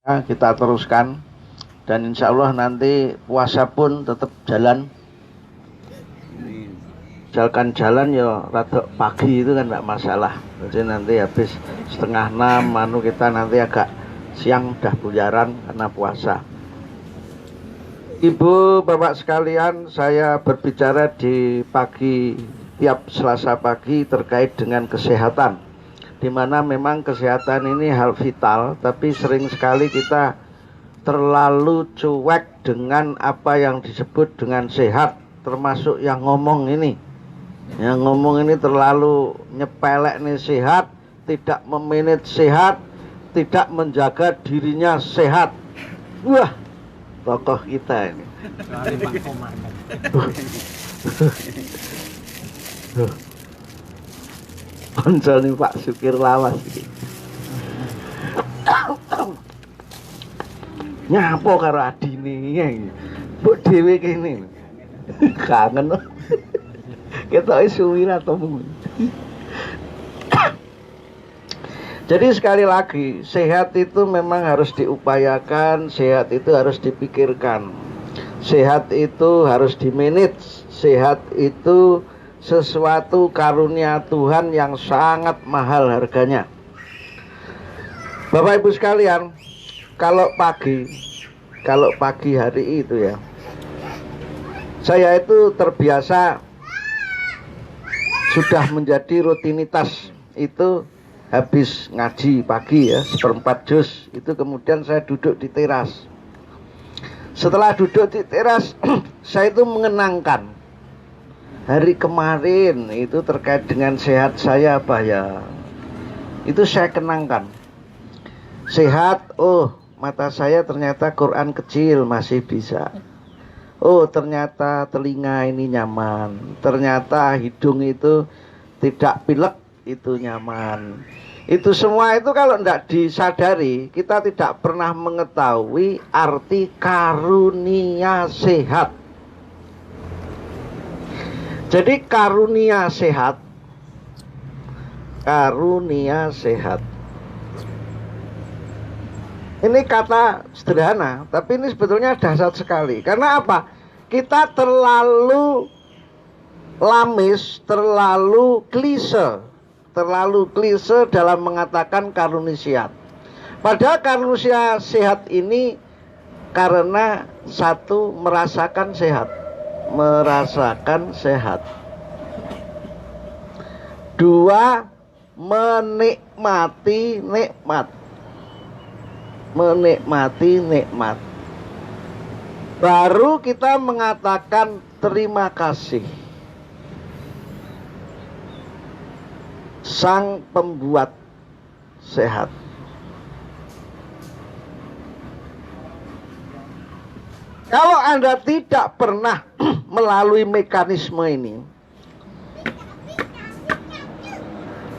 kita teruskan, dan insya Allah nanti puasa pun tetap jalan. Jalan ya rada pagi itu kan enggak masalah. Jadi nanti habis 5:30 kita nanti agak siang udah bularan karena puasa. Ibu bapak sekalian, saya berbicara di pagi tiap Selasa pagi terkait dengan kesehatan, di mana memang kesehatan ini hal vital, tapi sering sekali kita terlalu cuek dengan apa yang disebut dengan sehat, termasuk yang ngomong ini. Yang ngomong ini terlalu nyepelek nih sehat, tidak memanage sehat, tidak menjaga dirinya sehat. Wah, tokoh kita ini. Konco nih Pak Supir Lawas ini. Nyapo karo adine mbok dhewe kene. Kangen. Kita suwi ra temu. Jadi sekali lagi, sehat itu memang harus diupayakan, sehat itu harus dipikirkan, sehat itu harus dimanage, sehat itu sesuatu karunia Tuhan yang sangat mahal harganya. Bapak Ibu sekalian, kalau pagi hari itu ya, saya itu terbiasa sudah menjadi rutinitas itu habis ngaji pagi ya 1/4 juz itu, kemudian saya duduk di teras. Setelah duduk di teras saya itu mengenangkan hari kemarin itu terkait dengan sehat saya apa ya, itu saya kenangkan. Sehat, oh mata saya ternyata Quran kecil masih bisa. Oh ternyata telinga ini nyaman, ternyata hidung itu tidak pilek, itu nyaman. Itu semua itu kalau tidak disadari, kita tidak pernah mengetahui arti karunia sehat. Jadi karunia sehat, ini kata sederhana, tapi ini sebetulnya dahsyat sekali. Karena apa? Kita terlalu lamis, terlalu klise dalam mengatakan karunia sehat. Padahal karunia sehat ini karena satu, merasakan sehat. Dua, menikmati nikmat. Baru kita mengatakan terima kasih Sang Pembuat sehat. Kalau Anda tidak pernah melalui mekanisme ini,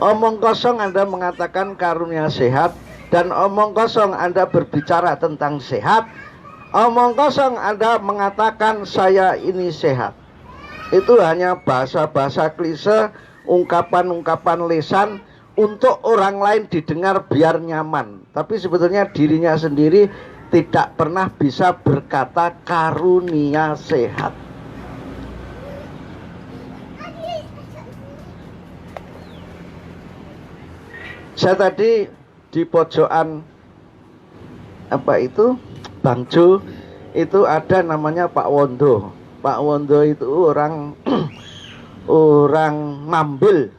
omong kosong Anda mengatakan karunia sehat, dan omong kosong Anda berbicara tentang sehat, omong kosong Anda mengatakan saya ini sehat. Itu hanya bahasa-bahasa klise, ungkapan-ungkapan lisan untuk orang lain didengar biar nyaman. Tapi sebetulnya dirinya sendiri tidak pernah bisa berkata karunia sehat. Saya tadi di pojokan Bangjo itu ada namanya Pak Wondo. Pak Wondo itu orang Mambil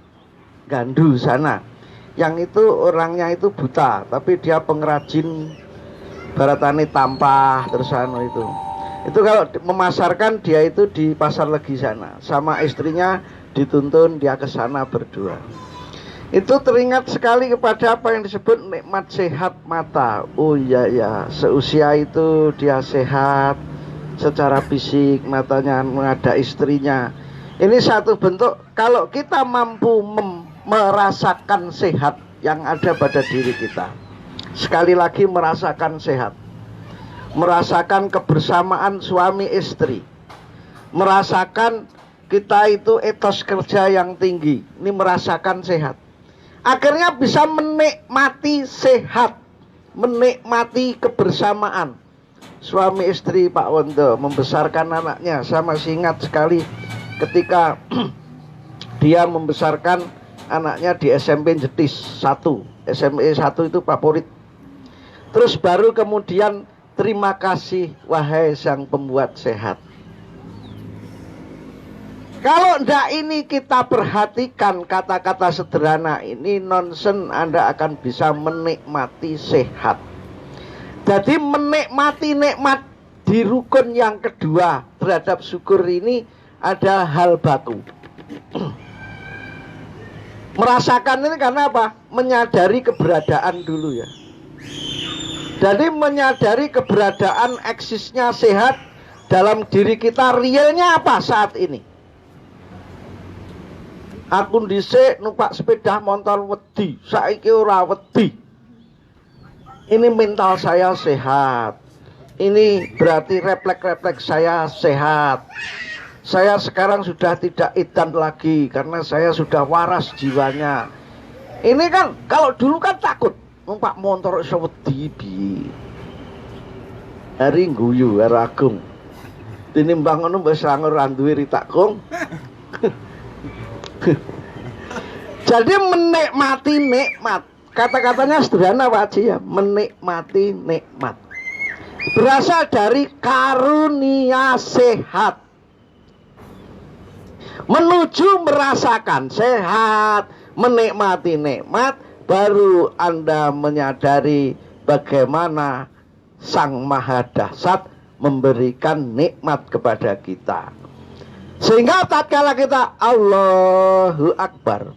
Gandu sana. Yang itu orangnya itu buta, tapi dia pengrajin baratani tampah terus itu. Itu kalau memasarkan dia itu di Pasar Legi sana, sama istrinya dituntun dia ke sana berdua. Itu teringat sekali kepada apa yang disebut nikmat sehat mata. Oh iya ya, seusia itu dia sehat secara fisik, matanya ada istrinya. Ini satu bentuk kalau kita mampu merasakan sehat yang ada pada diri kita. Sekali lagi merasakan sehat, merasakan kebersamaan suami istri, merasakan kita itu etos kerja yang tinggi. Ini merasakan sehat. Akhirnya bisa menikmati sehat. menikmati kebersamaan. Suami istri Pak Wondo membesarkan anaknya. Saya masih ingat sekali ketika dia membesarkan anaknya di SMP Jetis 1, SMA 1 itu favorit. Terus baru kemudian terima kasih wahai sang pembuat sehat. Kalau ndak ini kita perhatikan kata-kata sederhana ini nonsen, Anda akan bisa menikmati sehat. Jadi menikmati nikmat di rukun yang kedua terhadap syukur ini ada hal baku. Merasakan ini karena apa? Menyadari keberadaan dulu ya. Jadi menyadari keberadaan eksisnya sehat dalam diri kita, realnya apa saat ini? Aku dhisik numpak sepeda motor wedi, saiki ora wedi. Ini mental saya sehat. Ini berarti refleks-refleks saya sehat. Saya sekarang sudah tidak edan lagi karena saya sudah waras jiwanya. Ini kan kalau dulu kan takut numpak motor iso wedi piye. Hari guyu karo Agung. Tinimbang ngono wis ora duwe ritakung. Jadi menikmati nikmat. Kata-katanya sederhana Pak Haji ya, menikmati nikmat. Berasal dari karunia sehat. Menuju merasakan sehat, menikmati nikmat, baru Anda menyadari bagaimana Sang Maha Dahsyat memberikan nikmat kepada kita. Sehingga tatkala kita Allahu Akbar,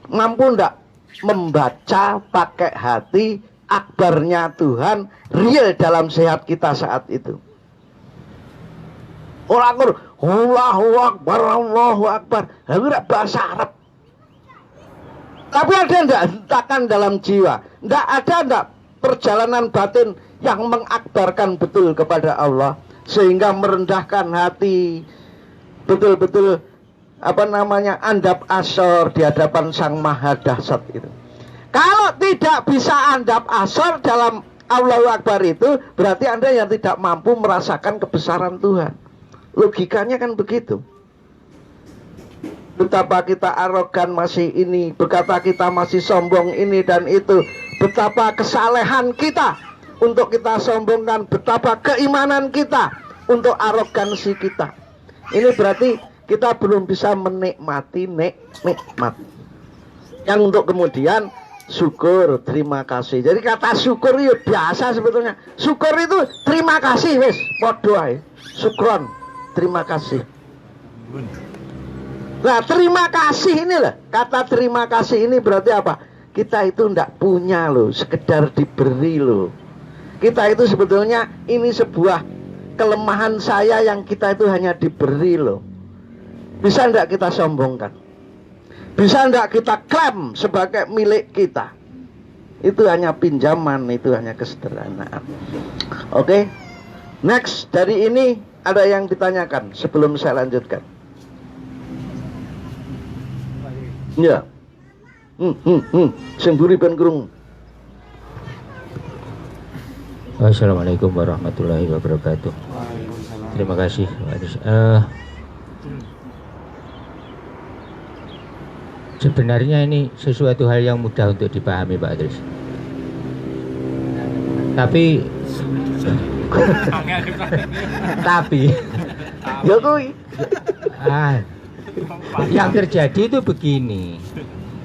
mampu ndak membaca pakai hati akbarnya Tuhan real dalam sehat kita saat itu. Orang Allahu Akbar, Allahu Akbar, itu bahasa Arab. Tapi ada ndak hentakan dalam jiwa, ndak ada ndak perjalanan batin yang mengakbarkan betul kepada Allah sehingga merendahkan hati, betul-betul andap asor di hadapan Sang Maha Dahsyat itu. Kalau tidak bisa andap asor dalam Allahu Akbar itu, berarti Anda yang tidak mampu merasakan kebesaran Tuhan. Logikanya kan begitu. Betapa kita arogan masih ini, betapa kita masih sombong ini dan itu, betapa kesalehan kita untuk kita sombongkan, betapa keimanan kita untuk arogansi kita. Ini berarti kita belum bisa menikmati nikmat. Yang untuk kemudian syukur, terima kasih. Jadi kata syukur itu biasa sebetulnya. Syukur itu terima kasih wis, padha ae. Syukron, terima kasih. Nah, terima kasih ini lah. Kata terima kasih ini berarti apa? Kita itu ndak punya loh, sekedar diberi loh. Kita itu sebetulnya ini sebuah kelemahan saya yang kita itu hanya diberi loh. Bisa ndak kita sombongkan? Bisa ndak kita klaim sebagai milik kita? Itu hanya pinjaman, itu hanya kesederhanaan. Oke? Next, dari ini ada yang ditanyakan sebelum saya lanjutkan. Ya. Sing buri ben krungu. Assalamualaikum warahmatullahi wabarakatuh. Terima kasih. Sebenarnya ini sesuatu hal yang mudah untuk dipahami Pak Adris. Tapi Ya kuwi. Yang terjadi itu begini.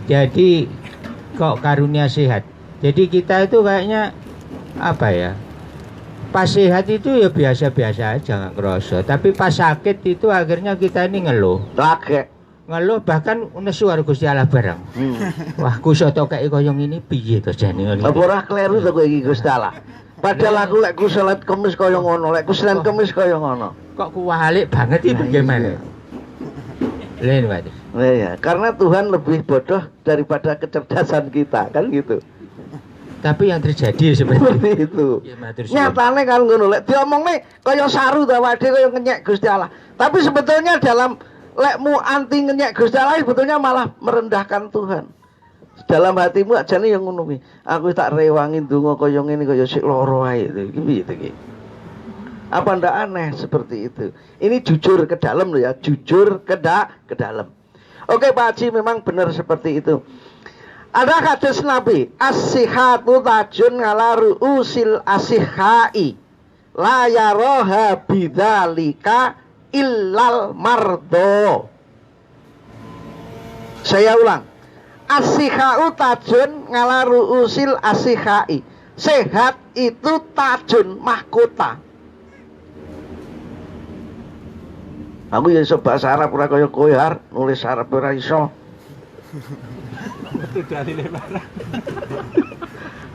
Jadi kok karunia sehat. Jadi kita itu kayaknya apa ya? Pas sehat itu ya biasa-biasa aja, nggak kerasa. Tapi pas sakit itu akhirnya kita ini ngeluh. Ngeluh bahkan nesu karo Gusti Allah bareng. Wah, kusoto kayak koyong ini piye to jane ngene. Apa ora kleru to kowe iki Gusti Allah. Padahal aku lek ku salat kemis kaya ngono, lek ku Senin kemis kaya ngono. Kok kuwalik banget iki bagaimana? Lain Pak. Iya, karena Tuhan lebih bodoh daripada kecerdasan kita, kan gitu. Tapi yang terjadi seperti itu. Ya, nyatane kan ngono, lek diomongne kaya saru ta awake kaya ngenyek Gusti Allah. Tapi sebetulnya dalam lekmu anti ngenyek Gusti Allah sebetulnya malah merendahkan Tuhan. dalam hatimu aja nih yang ngono kuwi. Aku tak rewangi ndonga kaya ngene kaya sik lara ae itu. Iki piye to iki? Apa ndak aneh seperti itu? Ini jujur ke dalam loh ya, jujur ke dalam. Oke Pak Haji, memang benar seperti itu. Ada hadis Nabi, as-sihhatu tajun ala ru'usil as-sihhai. La yaroha bidzalika illal mardo. Saya ulang. As-sihha'u tajun ala ru'usil as-sihhai. Sehat itu tajun, mahkota. Aku ya iso bahasa Arab ora kaya kowe har, nulis Arab ora iso. Betul dalile barang.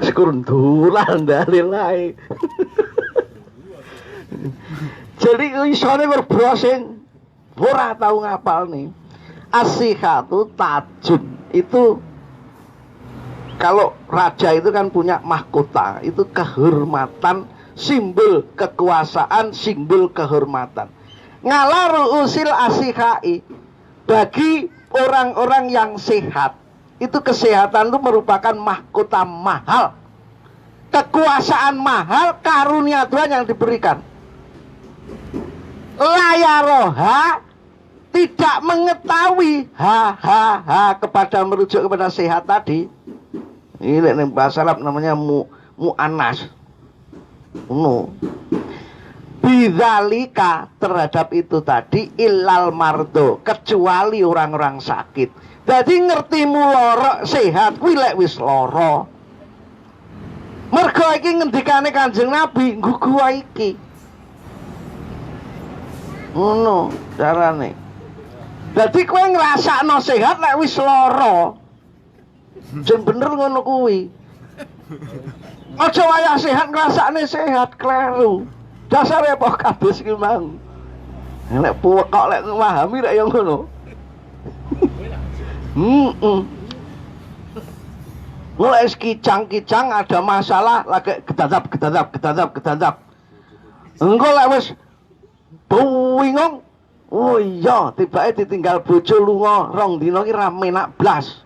Syukur ndulan dalil ae. Jadi isone berbrosing ora tau ngapal nih. As-sihhatu tajun itu kalau raja itu kan punya mahkota, itu kehormatan, simbol kekuasaan, simbol kehormatan. Ngalaru usil as-sihhai, bagi orang-orang yang sehat, itu kesehatan itu merupakan mahkota mahal, kekuasaan mahal, karunia Tuhan yang diberikan. Layaroha, tidak mengetahui kepada merujuk kepada sehat tadi. Ini nek bahasa Arab namanya mu'anas. Bidzalika, terhadap itu tadi, illal mardo, kecuali orang-orang sakit. Jadi ngertimu loro sehat kuwi lek wis lara. Mergo iki ngendikane Kanjeng Nabi, nggo gua iki. Ngono carane. Dadi kowe ngrasakno sehat lek wis lara. Sing bener ngono kuwi. Aja wayah sehat ngrasakne sehat, kleru. Dasare apa kados iki mau. Nek kok lek memahami lek ya ngono. Mulai kicang-kicang ada masalah lagi gedadap. Engko lek wis bingung. Oh iya, tibake ditinggal bojo lunga 2 dina iki ra menak blas.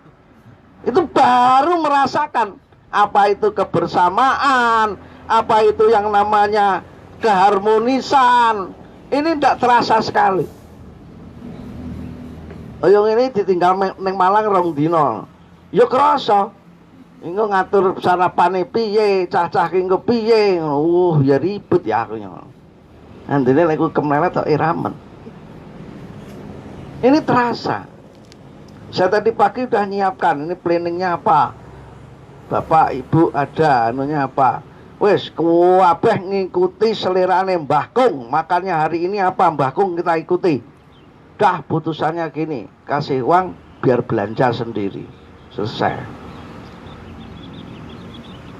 Itu baru merasakan apa itu kebersamaan, apa itu yang namanya keharmonisan. Ini tidak terasa sekali. Yang ini ditinggal neng Malang 2 dina. Ya kerasa. Engko ngatur sarapane piye, cah-cah ki engko piye. Ya ribet ya aku ya. Andene lek aku kemlelet tok iramen. Ini terasa. Saya tadi pagi udah nyiapkan, ini planningnya apa? Bapak, Ibu ada, anunya apa? Wes, kabeh ngikuti selerane Mbah Kung. Makanya hari ini apa Mbah Kung kita ikuti. Dah putusannya gini, kasih uang biar belanja sendiri. Selesai.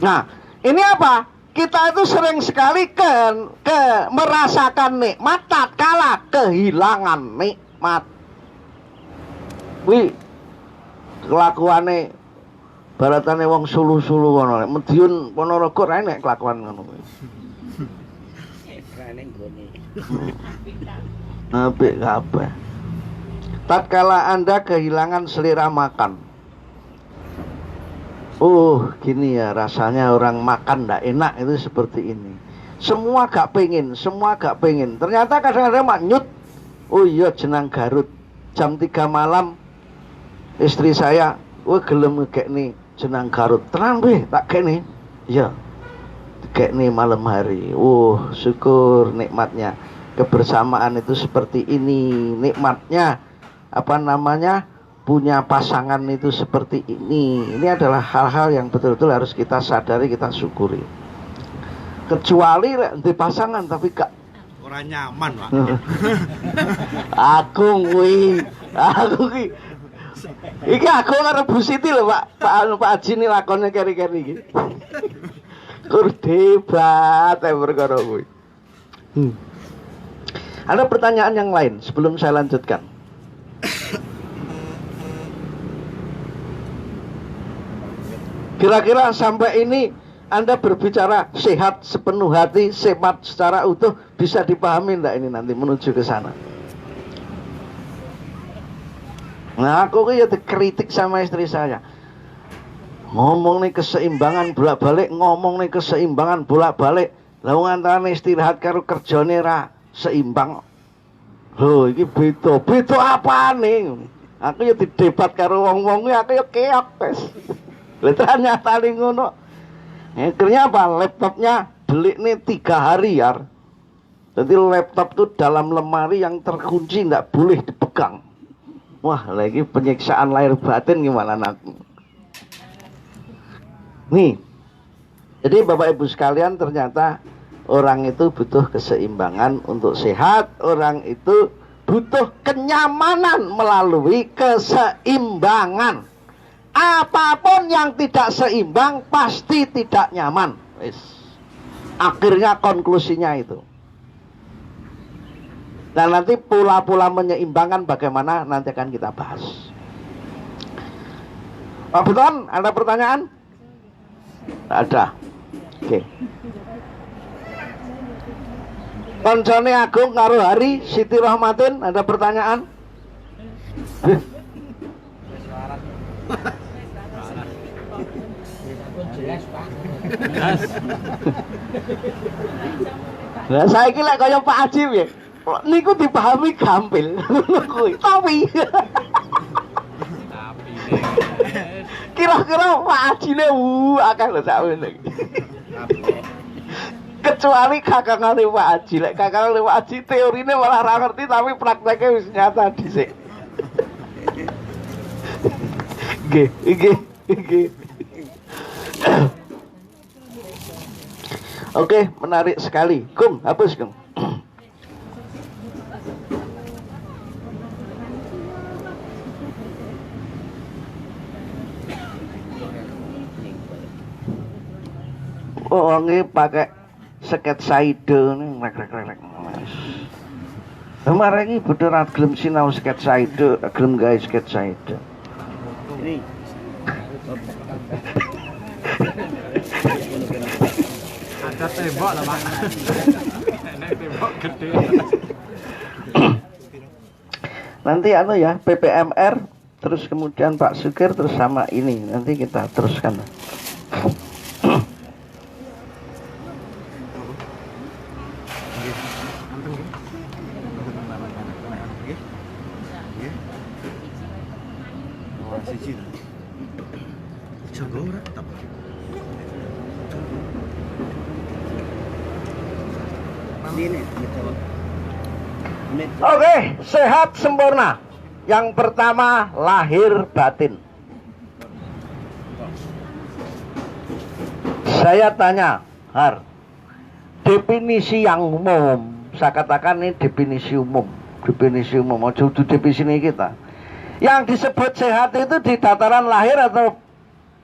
Nah, ini apa? Kita itu sering sekali merasakan nikmat tatkala kehilangan nikmat. Wih, kelakuane baratane wong sulu-sulu ngono. Mediun Ponorogo ra nek kelakuan ngono kuwi. Apik kabeh. Tatkala Anda kehilangan selera makan. Gini ya rasanya orang makan ndak enak itu seperti ini. Semua gak pengen. Ternyata kadang-kadang maknyut. Oh iya jenang Garut. Jam 3 malam istri saya, gelem ngekekne jenang Garut. Tenang weh, tak kene. Iya. Kekne malam hari. Syukur nikmatnya. Kebersamaan itu seperti ini. Nikmatnya apa namanya? Punya pasangan itu seperti ini. Ini adalah hal-hal yang betul-betul harus kita sadari, kita syukuri. Kecuali di pasangan tapi gak Orang nyaman, Pak. aku ki iki aku karo Bu Siti lho, Pak Haji ini lakonnya keri-keri iki. Kur debat perkara kuwi. Ada pertanyaan yang lain sebelum saya lanjutkan. Kira-kira sampai ini Anda berbicara sehat sepenuh hati, sehat secara utuh, bisa dipahami enggak ini nanti menuju ke sana? Nah, aku ya dikritik sama istri saya. ngomong nih keseimbangan bolak-balik, ngomong nih keseimbangan bolak-balik. Lah wong antarané istirahat karo kerjane ra seimbang. Lho iki beda apane? Aku ya didebat karo wong-wong iki aku ya keok wis. Lah ternyata ngono. Akhirnya apa? Laptopnya deliknya 3 hari ya. Jadi laptop tuh dalam lemari yang terkunci, tidak boleh dipegang. Wah, lagi penyiksaan lahir batin gimana anakku. Nih, jadi Bapak Ibu sekalian, ternyata orang itu butuh keseimbangan untuk sehat. Orang itu butuh kenyamanan melalui keseimbangan. Apapun yang tidak seimbang pasti tidak nyaman. Akhirnya konklusinya itu. Dan nanti pula-pula menyeimbangkan bagaimana nanti akan kita bahas. Pak Beton, ada pertanyaan? Tidak ada. Oke. Koncone Agung karo Hari Siti Rahmatin, ada pertanyaan? Nah, saya kira kaya Pak Haji ya. Niku dipahami gampil. Tapi kira-kira Pak Haji ne akeh lho sakmene. Kecuali kakangane Pak Haji, lek kakangane Pak Haji teorine malah ra ngerti tapi prakteknya wis nyata dhisik. Nggih. Oke, menarik sekali. Gung, hapus Gung. Oh, ini pakai sketsa ide nih, rek. Kemarin ini bener gelem sinau sketsa ide, gelem gawe sketsa ide. Ini. Ada tembok lah Pak. Enak tembok gede. Nanti anu ya, PPMR, terus kemudian Pak Sukir, terus sama ini. Nanti kita teruskan. Oke, sehat sempurna. Yang pertama, lahir batin. Saya tanya, Har, definisi yang umum. Saya katakan ini definisi umum. Definisi umum, mau judul definisi kita. Yang disebut sehat itu di dataran lahir atau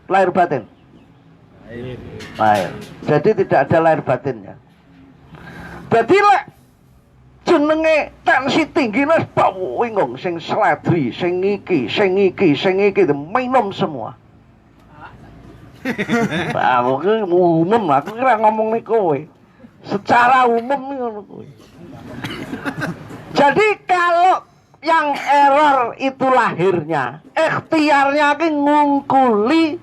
lahir batin? Lahir. Jadi tidak ada lahir batinnya. Jadi lek jenenge tensi tinggi nes bawingong sing sledri, sing iki minum semua. Aku umum, aku kira ngomong nih kowe. Secara umum nih ngono kowe. Jadi kalau yang error itu lahirnya, ikhtiarnya ki ngungkuli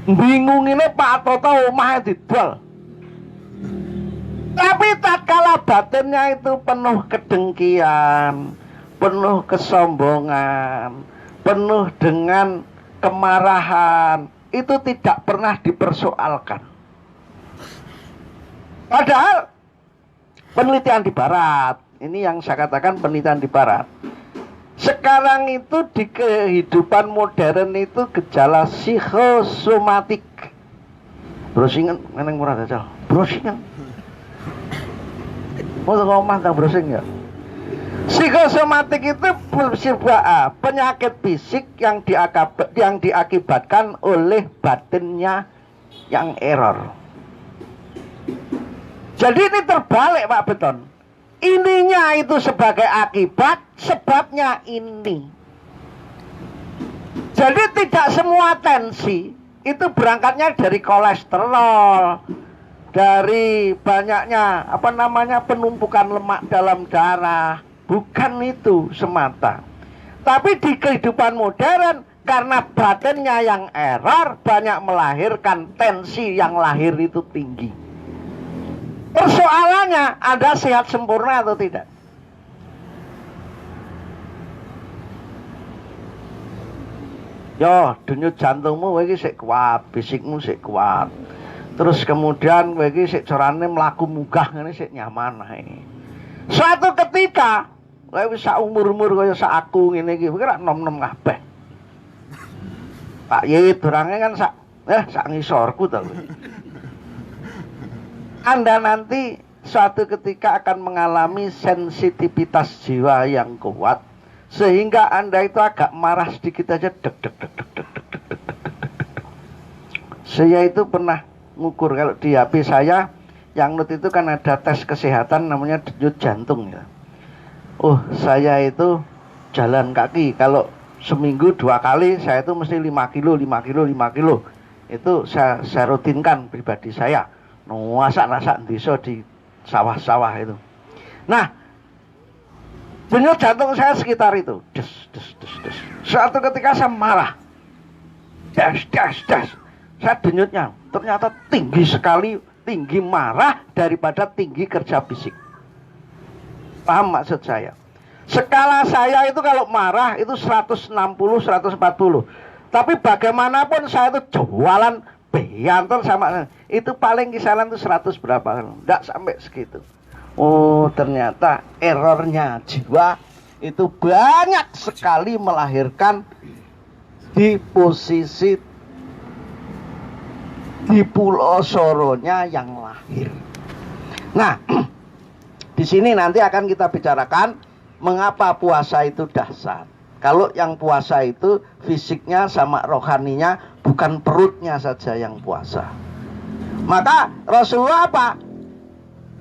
bingungine Pak Toto omahe didol. Tapi tatkala batinnya itu penuh kedengkian, penuh kesombongan, penuh dengan kemarahan, itu tidak pernah dipersoalkan. Padahal penelitian di barat, ini yang saya katakan penelitian di barat. Sekarang itu di kehidupan modern itu gejala psikosomatik. Browsingan, neneng murah jajal. Browsingan. Mau ngomong tentang browsing ya? Psikosomatik itu bersifat penyakit fisik yang diakibatkan oleh batinnya yang error. Jadi ini terbalik Pak Beton. Ininya itu sebagai akibat, sebabnya ini. Jadi tidak semua tensi itu berangkatnya dari kolesterol, dari banyaknya penumpukan lemak dalam darah. Bukan itu semata. Tapi di kehidupan modern Karena batinnya yang error, banyak melahirkan tensi yang lahir itu tinggi. Persoalannya, Anda sehat sempurna atau tidak? Yo, denyut jantungmu iki sik kuat, fisikmu sik kuat. Terus kemudian kowe iki sik carane mlaku munggah ngene sik nyaman ae. Suatu ketika kowe wis sak umur-umur kaya sak aku ngene iki, kowe rak nom-nom kabeh. Pak Yit orangnya kan sak ngisorku tau. Anda nanti suatu ketika akan mengalami sensitivitas jiwa yang kuat, sehingga Anda itu agak marah sedikit aja deg deg deg deg deg deg deg deg deg. Saya itu pernah ngukur, kalau di HP saya yang not itu kan ada tes kesehatan namanya denyut jantung ya. Oh, saya itu jalan kaki kalau seminggu 2 kali, saya itu mesti 5 kilo. Itu saya rutinkan pribadi saya. Nasak desa di sawah-sawah itu. Nah, denyut jantung saya sekitar itu. Des. Suatu ketika saya marah. Des. Saya denyutnya ternyata tinggi sekali, tinggi marah daripada tinggi kerja fisik. Paham maksud saya? Skala saya itu kalau marah itu 160, 140. Tapi bagaimanapun saya itu jualan beantor sama itu paling kisaran itu 100 berapa. Enggak sampai segitu. Oh, ternyata errornya jiwa itu banyak sekali melahirkan di posisi di pulau soronya yang lahir. Nah, di sini nanti akan kita bicarakan mengapa puasa itu dahsyat. Kalau yang puasa itu fisiknya sama rohaninya, bukan perutnya saja yang puasa. Maka Rasulullah apa?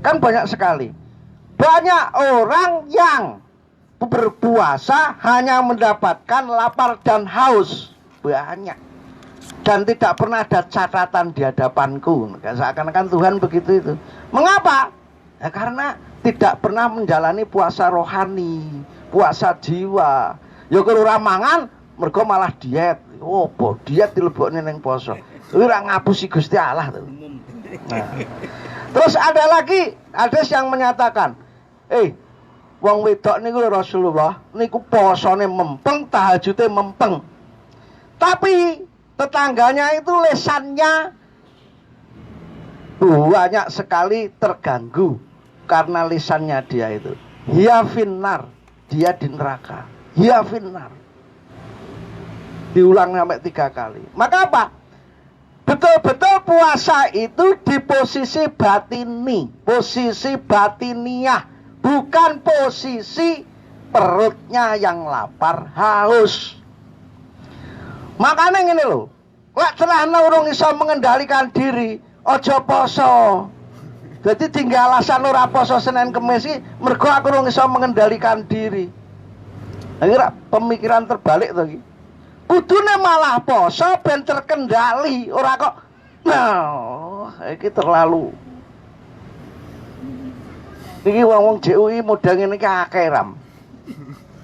Kan banyak sekali. Banyak orang yang berpuasa hanya mendapatkan lapar dan haus. Banyak. Dan tidak pernah ada catatan di hadapanku. Seakan-akan Tuhan begitu itu. Mengapa? Ya karena tidak pernah menjalani puasa rohani, puasa jiwa. Ya kalau ora mangan, mergo malah diet. Oh, diet dilebokne ning poso. Kuwi ora ngapusi Gusti Allah tuh. Nah. Terus ada lagi hadis yang menyatakan, wong wedok niku Rasulullah niku posone mempeng, tahajude mempeng. Tapi tetangganya itu lesannya banyak sekali terganggu karena lisannya dia itu. Hiya finnar, dia di neraka. Hiya finnar. Diulang sampai 3 kali. Maka apa? Betul-betul puasa itu di posisi batini, posisi batiniah, bukan posisi perutnya yang lapar haus. Makanya ngene lho, lek celana urung iso mengendalikan diri, aja poso. Jadi tinggal alasan ora poso Senin Kemis iki mergo aku urung iso mengendalikan diri. Akhirnya pemikiran terbalik to iki. Kudune malah poso ben terkendali, ora kok nah, iki terlalu. Iki wong-wong JUI modang ngene iki akeh ram.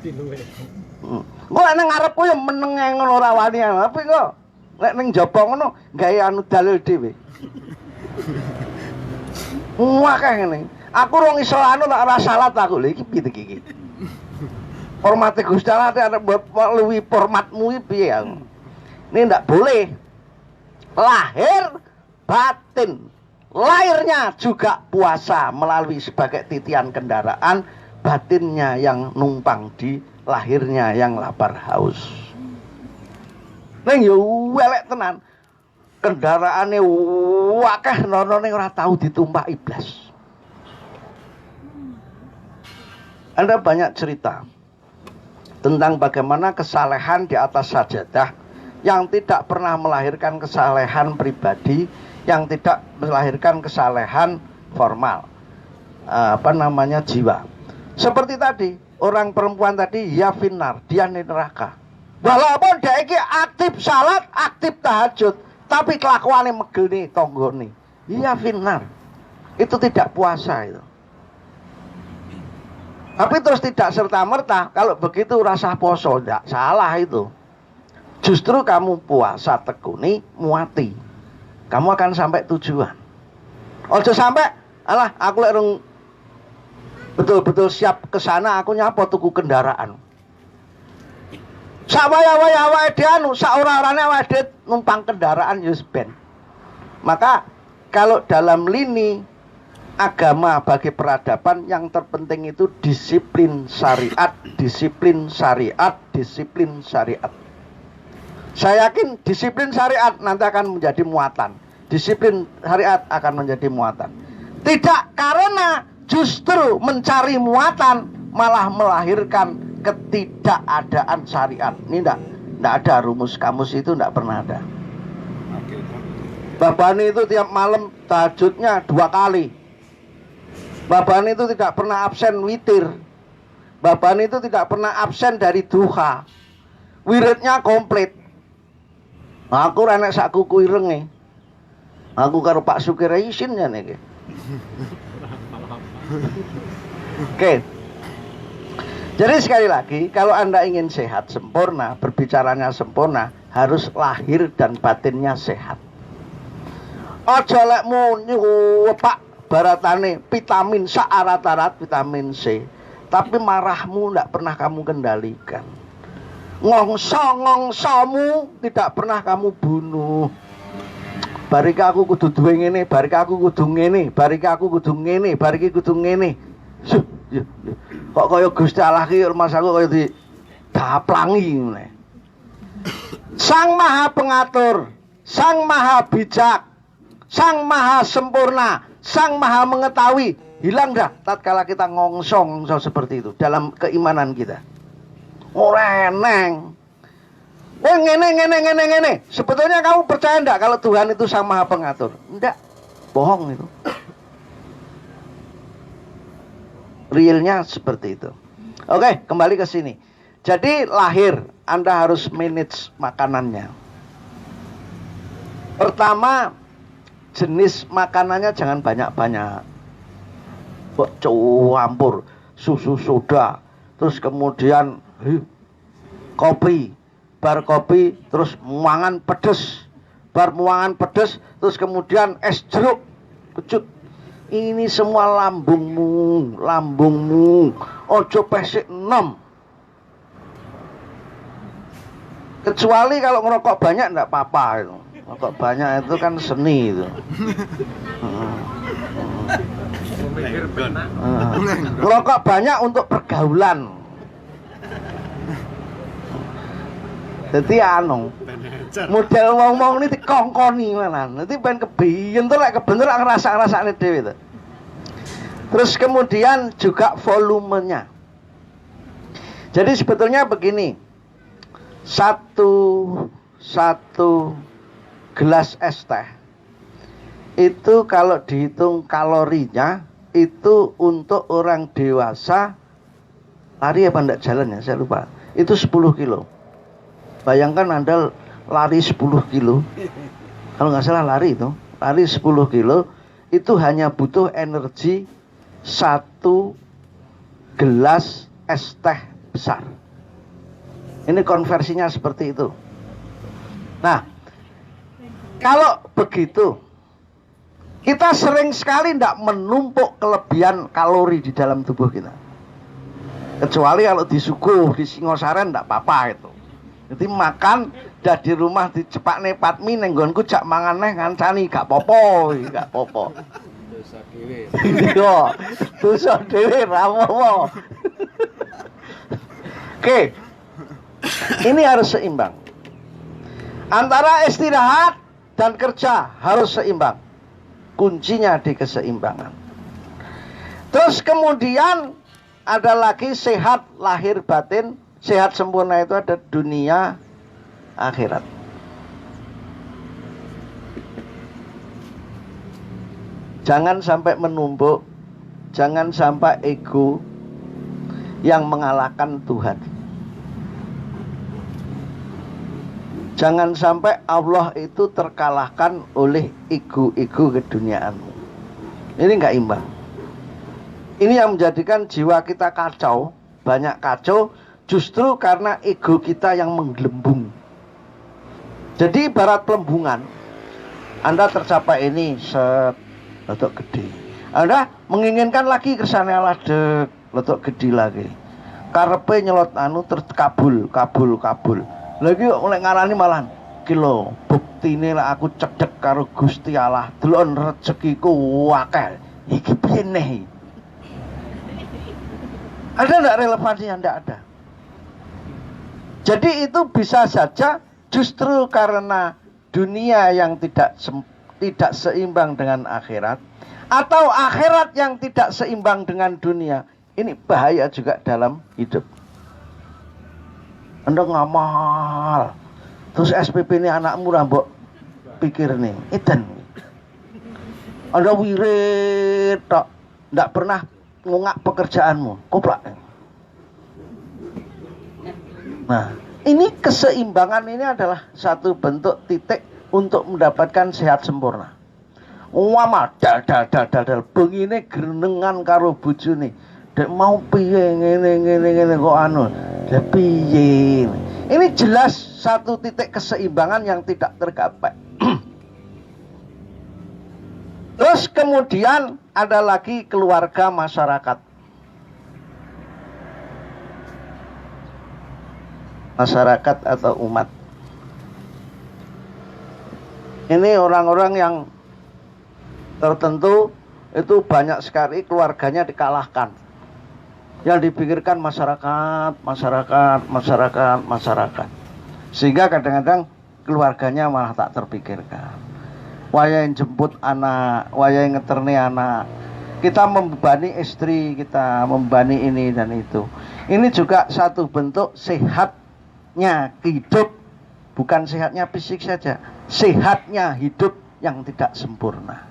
Engko nek nang ngarepku ya meneng ngono ora wani, tapi kok nek ning jaba ngono gawe anu dalil dhewe. Akeh ngene. Aku rong iso anu tak ora salat aku. Lha iki piye iki? Hormati Gusti Allah ada luwi formatmu iki piye ya? Ini ndak boleh. Lahir batin. Lahirnya juga puasa melalui sebagai titian kendaraan, batinnya yang numpang di lahirnya yang lapar haus. Ning yo elek tenan. Kendaraane akeh nonone ora tahu ditumpah iblis. Ada banyak cerita tentang bagaimana kesalehan di atas sajadah yang tidak pernah melahirkan kesalehan pribadi, yang tidak melahirkan kesalehan formal, jiwa. Seperti tadi, orang perempuan tadi ya finnar, dia di neraka. Walaupun dia iki aktif salat, aktif tahajud, tapi kelakuannya megel nih, tonggo nih. Iya finnar. Itu tidak puasa itu. Tapi terus tidak serta-merta kalau begitu rasa poso, tidak salah itu. Justru kamu puasa tekuni muati, kamu akan sampai tujuan. Ojo sampai alah aku lek rung betul-betul siap ke sana, aku nyapa tuku kendaraan. Sak waya-waya awake dhewe anu, sak ora-orane awake dhewe numpang kendaraan ya ben. Maka kalau dalam lini agama bagi peradaban yang terpenting itu disiplin syariat, disiplin syariat, disiplin syariat. Saya yakin disiplin syariat nanti akan menjadi muatan. Disiplin syariat akan menjadi muatan. Tidak karena justru mencari muatan malah melahirkan ketidakadaan syariat. Ini enggak ada rumus kamus itu, enggak pernah ada. Mbah Bani itu tiap malam tahajudnya 2 kali. Mbah Bani itu tidak pernah absen witir. Mbah Bani itu tidak pernah absen dari duha. Wiridnya komplit. Aku renek sak kuku ireng. Aku karo Pak Sukir isin ya niki. Oke. Jadi sekali lagi, kalau Anda ingin sehat sempurna, berbicaranya sempurna, harus lahir dan batinnya sehat. Aja lekmu nyuwepak baratane vitamin syarat-syarat vitamin C, tapi marahmu tidak pernah kamu kendalikan. Ngongso-ngongsomu tidak pernah kamu bunuh. Barika aku kudu duwe ngene, barika aku kudu ngene, barika aku kudu ngene, bariki kudu ngene. Kok kaya Gusti Allah ki mas aku kaya di daplangi ngene. Sang Maha Pengatur, Sang Maha Bijak, Sang Maha Sempurna, Sang Maha Mengetahui, hilang dah tatkala kita ngongso seperti itu dalam keimanan kita. Ora eneng. Ngene. Sebetulnya kamu percaya enggak kalau Tuhan itu Sang Maha Pengatur? Enggak. Bohong itu. Realnya seperti itu. Oke, kembali ke sini. Jadi lahir, Anda harus manage makanannya. Pertama, jenis makanannya jangan banyak-banyak. Campur susu soda, terus kemudian kopi, bar kopi, terus muangan pedes, bar muangan pedes, terus kemudian es jeruk, kecut. Ini semua lambungmu, ojo pesik enom. Kecuali kalau ngerokok banyak enggak apa-apa itu. Ngerokok banyak itu kan seni itu. Ngerokok banyak untuk pergaulan. Jadi model ngomong ini dikongkoni mana. Nanti pengen kebiyen tuh lek kebener ngerasa-ngerasane dhewe itu. Terus kemudian juga volumenya. Jadi sebetulnya begini. Satu gelas es teh itu kalau dihitung kalorinya itu untuk orang dewasa lari apa enggak jalan ya, saya lupa. Itu 10 kilo. Bayangkan Anda lari 10 kilo. Kalau nggak salah lari 10 kilo itu hanya butuh energi 1 gelas es teh besar. Ini konversinya seperti itu. Nah, kalau begitu kita sering sekali tidak menumpuk kelebihan kalori di dalam tubuh kita. Kecuali kalau disuguh di Singosaren tidak apa-apa itu. Jadi makan dah di rumah dicepakne patmi ning nggonku jak mangan neh ngancani gak popo, gak popo. Dosa dhewe. Iya, dosa dhewe ra apa-apa. Oke. Ini harus seimbang. Antara istirahat dan kerja harus seimbang. Kuncinya di keseimbangan. Terus kemudian ada lagi sehat lahir batin. Sehat sempurna itu ada dunia akhirat. Jangan sampai menumpuk, jangan sampai ego yang mengalahkan Tuhan. Jangan sampai Allah itu terkalahkan oleh ego-ego keduniaanmu. Ini enggak imbang. Ini yang menjadikan jiwa kita kacau, banyak kacau. Justru karena ego kita yang menggelembung. Jadi ibarat pelembungan. Anda tercapai ini set letuk gede. Anda menginginkan lagi kersane Allah dek letuk gede lagi. Karepe nyelot anu terkabul, kabul. Lagi oleh ngarani malah kilo buktine lek aku cedhek karo Gusti Allah, delon rezekiku akeh. Iki piye neh? Ada enggak relevansinya? Enggak ada. Jadi itu bisa saja justru karena dunia yang tidak seimbang dengan akhirat, atau akhirat yang tidak seimbang dengan dunia. Ini bahaya juga dalam hidup. Anda ngamal, terus SPP ini anakmu rambok pikir nih, iden. Anda wirid tok, ndak pernah ngungak pekerjaanmu, koplak. Nah, ini keseimbangan ini adalah satu bentuk titik untuk mendapatkan sehat sempurna. Wamal dal bengine grenengan karo bojone. Dek mau piye ngene kok anu. Lah piye. Ini jelas satu titik keseimbangan yang tidak tergapai. Terus kemudian ada lagi keluarga masyarakat. Masyarakat atau umat. Ini orang-orang yang tertentu itu banyak sekali keluarganya dikalahkan. Yang dipikirkan masyarakat. Sehingga kadang-kadang keluarganya malah tak terpikirkan. Wayahe jemput anak, wayahe ngeterne anak. Kita membebani istri, kita membebani ini dan itu. Ini juga satu bentuk sehatnya hidup, bukan sehatnya fisik saja, sehatnya hidup yang tidak sempurna.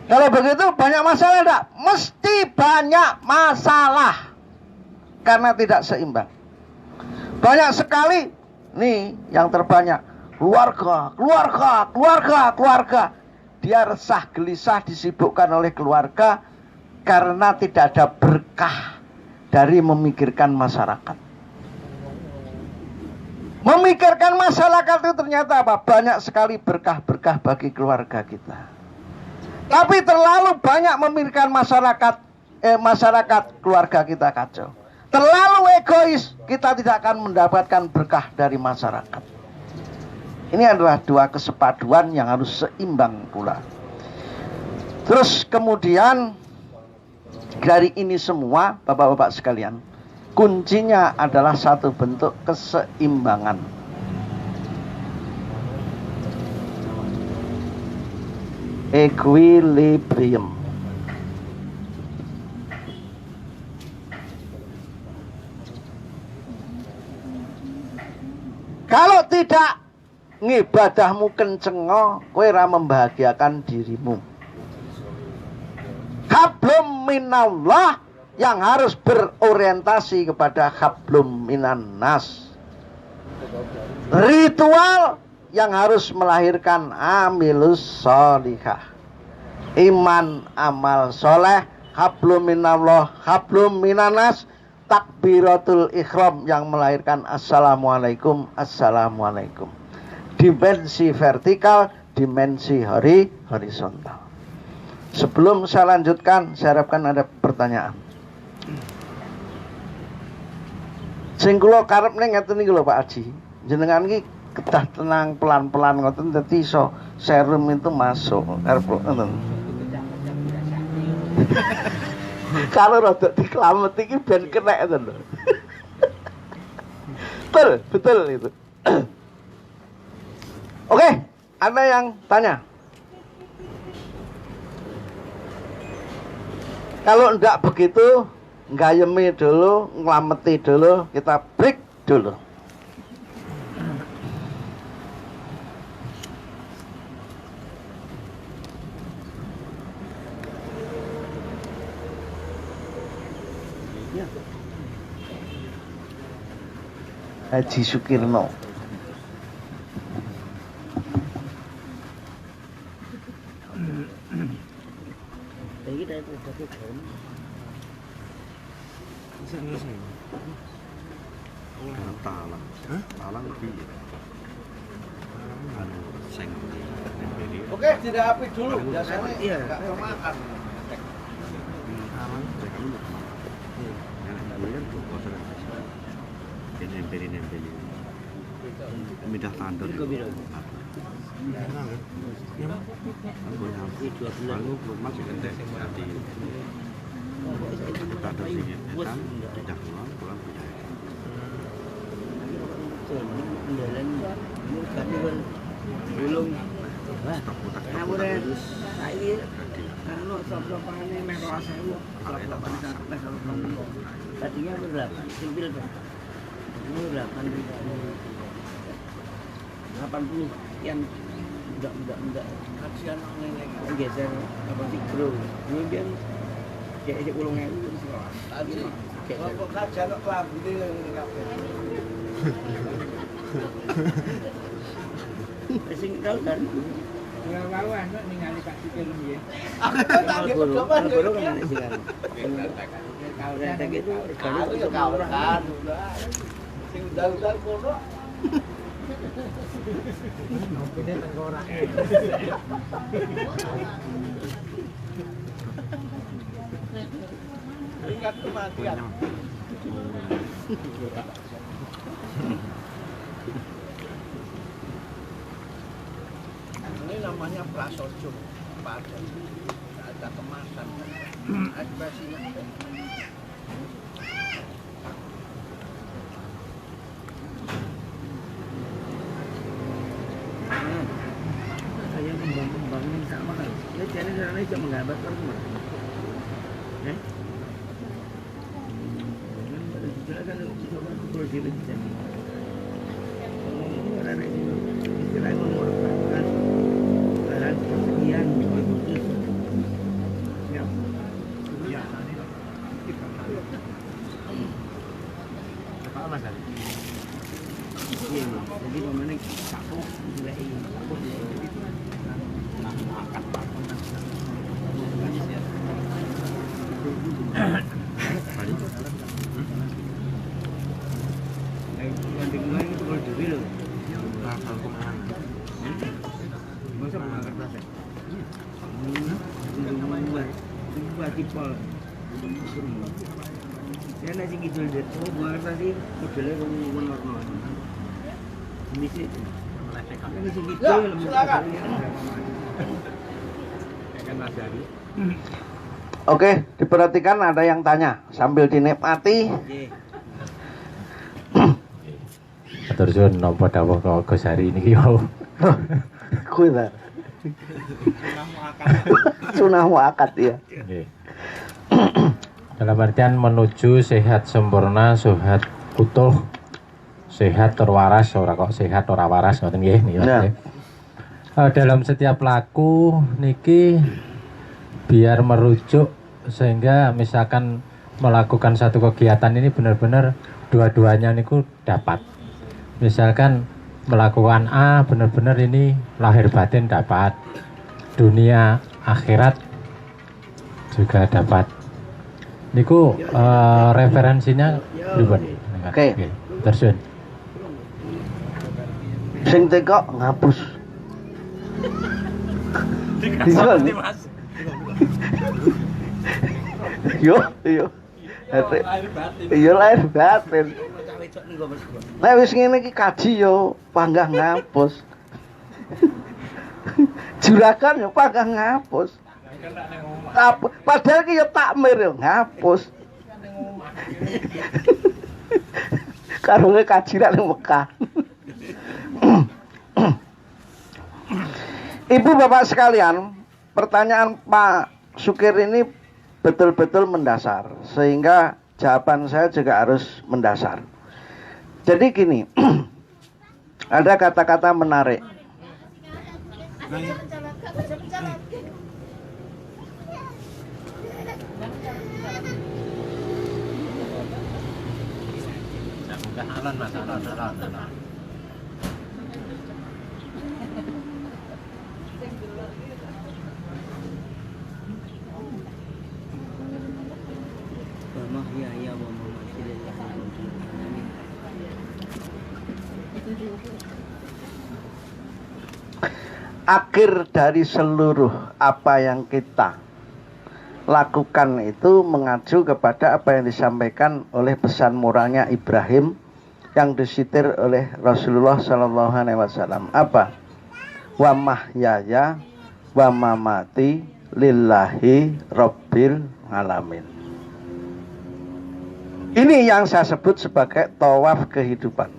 Kalau begitu banyak masalah enggak? Mesti banyak masalah karena tidak seimbang. Banyak sekali nih yang terbanyak keluarga. Dia resah gelisah disibukkan oleh keluarga karena tidak ada berkah dari memikirkan masyarakat. Memikirkan masyarakat itu ternyata apa? Banyak sekali berkah-berkah bagi keluarga kita. Tapi terlalu banyak memikirkan masyarakat, keluarga kita kacau. Terlalu egois, kita tidak akan mendapatkan berkah dari masyarakat. Ini adalah dua kesepaduan yang harus seimbang pula. Terus kemudian dari ini semua, bapak-bapak sekalian, kuncinya adalah satu bentuk keseimbangan. Equilibrium. Kalau tidak, ngibadahmu kencengo, kowe ora membahagiakan dirimu. Hablum minallah yang harus berorientasi kepada hablum minan nas. Ritual yang harus melahirkan amilus sholihah, iman amal soleh, hablum minallah, hablum minanas, takbiratul ikhram yang melahirkan assalamualaikum, assalamualaikum. Dimensi vertikal, dimensi horizontal. Sebelum saya lanjutkan, saya harapkan ada pertanyaan. Sing kula karep ning ngeten iki lho Pak Haji. Jenengan iki kedah tenang pelan-pelan ngoten dadi iso serum itu masuk. Karep ngoten. Kalau rada diklamet iki ben kenek ngoten lho. Betul itu. Oke, ada yang tanya? Kalau enggak begitu, ngayemi dulu, ngelameti dulu, kita break dulu. Haji Sukirno. Talang lebih. oseng. Oke, tidak api dulu. Biasanya Iya. nggak mau makan. Nempelin. Midah tandon. Lalu masih gede hati. Tandon sini, tidak pulang punya. Belum. Stok putak Kemudian saya anu sop-sopane meh 2000. Tadinya berapa? Simpil kan. Ini 80 sekian. Enggak. Kasihan ngene. Geser apa sih bro? Kemudian kayak 10.000 di sekolah. Tadi kok kaca kok lambune kabeh. Sing tau kan? Mau anak ningali Pak Sikil nggih. Guru kan sing kan. Kalau tak gitu kalau ya kawan. Sing udah kono. Ngopine tengkorak. Ingat kematian. Ini namanya prasojo padat, ada kemasan, ekspresinya. Saya kembang ini sama kan? Ini channel cuma menggambar terus mas. Silakan coba pukul diri jadi. Ngomong orang ini, istilahnya ngomong kan. Sekian ya. Kepala kan? Iya, jadi pemainnya kapok, mulai kapok. Yang kedua itu kalau diri loh. Masa mengangkat rasa? Buat tipol. Saya nasi gitu deh. Oh, buat tadi modelnya warna. Ini sih. Nasi gitu silakan. Kan Mas Dari. Oke, diperhatikan ada yang tanya sambil dinikmati. Matur suwun napa dawuh kok Gus Hari niki yo. Kuwi ta. Sunah muakat ya. Nggih. Dalam artian menuju sehat sempurna, sehat utuh, sehat terwaras, ora kok sehat ora waras ngoten nggih niki. Ya. Dalam setiap laku niki biar merujuk sehingga misalkan melakukan satu kegiatan ini benar-benar dua-duanya niku dapat. Misalkan melakukan A benar-benar ini lahir batin dapat, dunia akhirat juga dapat. Niku referensinya pripun? Oke. Terus Sing teko ngapus. Bisa. Yo. Iya lahir batin. Nek wis ngene iki kaji yo panggah ngapus. Juragan yo panggah ngapus. Padahal ki yo takmir yo ngapus. Karunge kaji rak ning Mekah. Ibu bapak sekalian, pertanyaan Pak Sukir ini betul-betul mendasar, sehingga jawaban saya juga harus mendasar. Jadi gini, ada kata-kata menarik. Alon Mas, alon. Ya wa Muhammad. akhir dari seluruh apa yang kita lakukan itu mengacu kepada apa yang disampaikan oleh pesan moralnya Ibrahim yang disitir oleh Rasulullah Sallallahu Alaihi Wasallam. Apa? Wa mahyaya wa mamati lillahi rabbil alamin. Ini yang saya sebut sebagai tawaf kehidupan.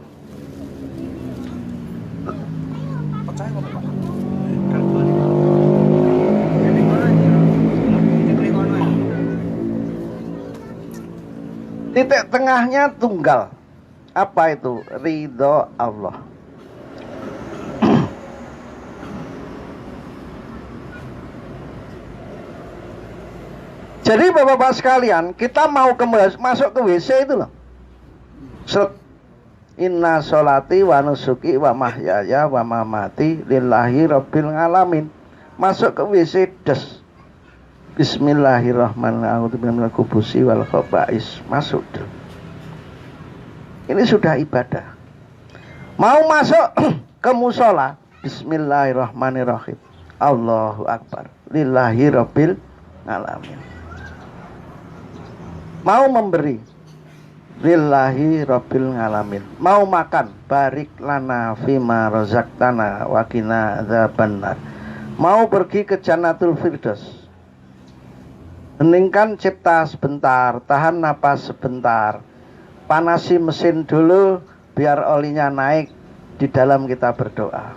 Titik tengahnya tunggal. Apa itu? Ridho Allah. Jadi bapak-bapak sekalian, kita mau masuk ke WC itu loh. Set. Inna sholati wa nusuki wa mahyaya wa mamati lillahi rabbil alamin. Masuk ke WC des. Bismillahirrahmanirrahim. Kubusi wal khaba'is. Masuk. Ini sudah ibadah. Mau masuk ke musola, bismillahirrahmanirrahim. Allahu akbar. Lillahi rabbil alamin. Mau memberi, lillahi rabbil alamin. Mau makan, barik lana fima razaqtana wa qina adzabannar. Mau pergi ke Jannatul Firdaus, heningkan cipta sebentar, tahan napas sebentar, panasi mesin dulu biar olinya naik di dalam kita berdoa.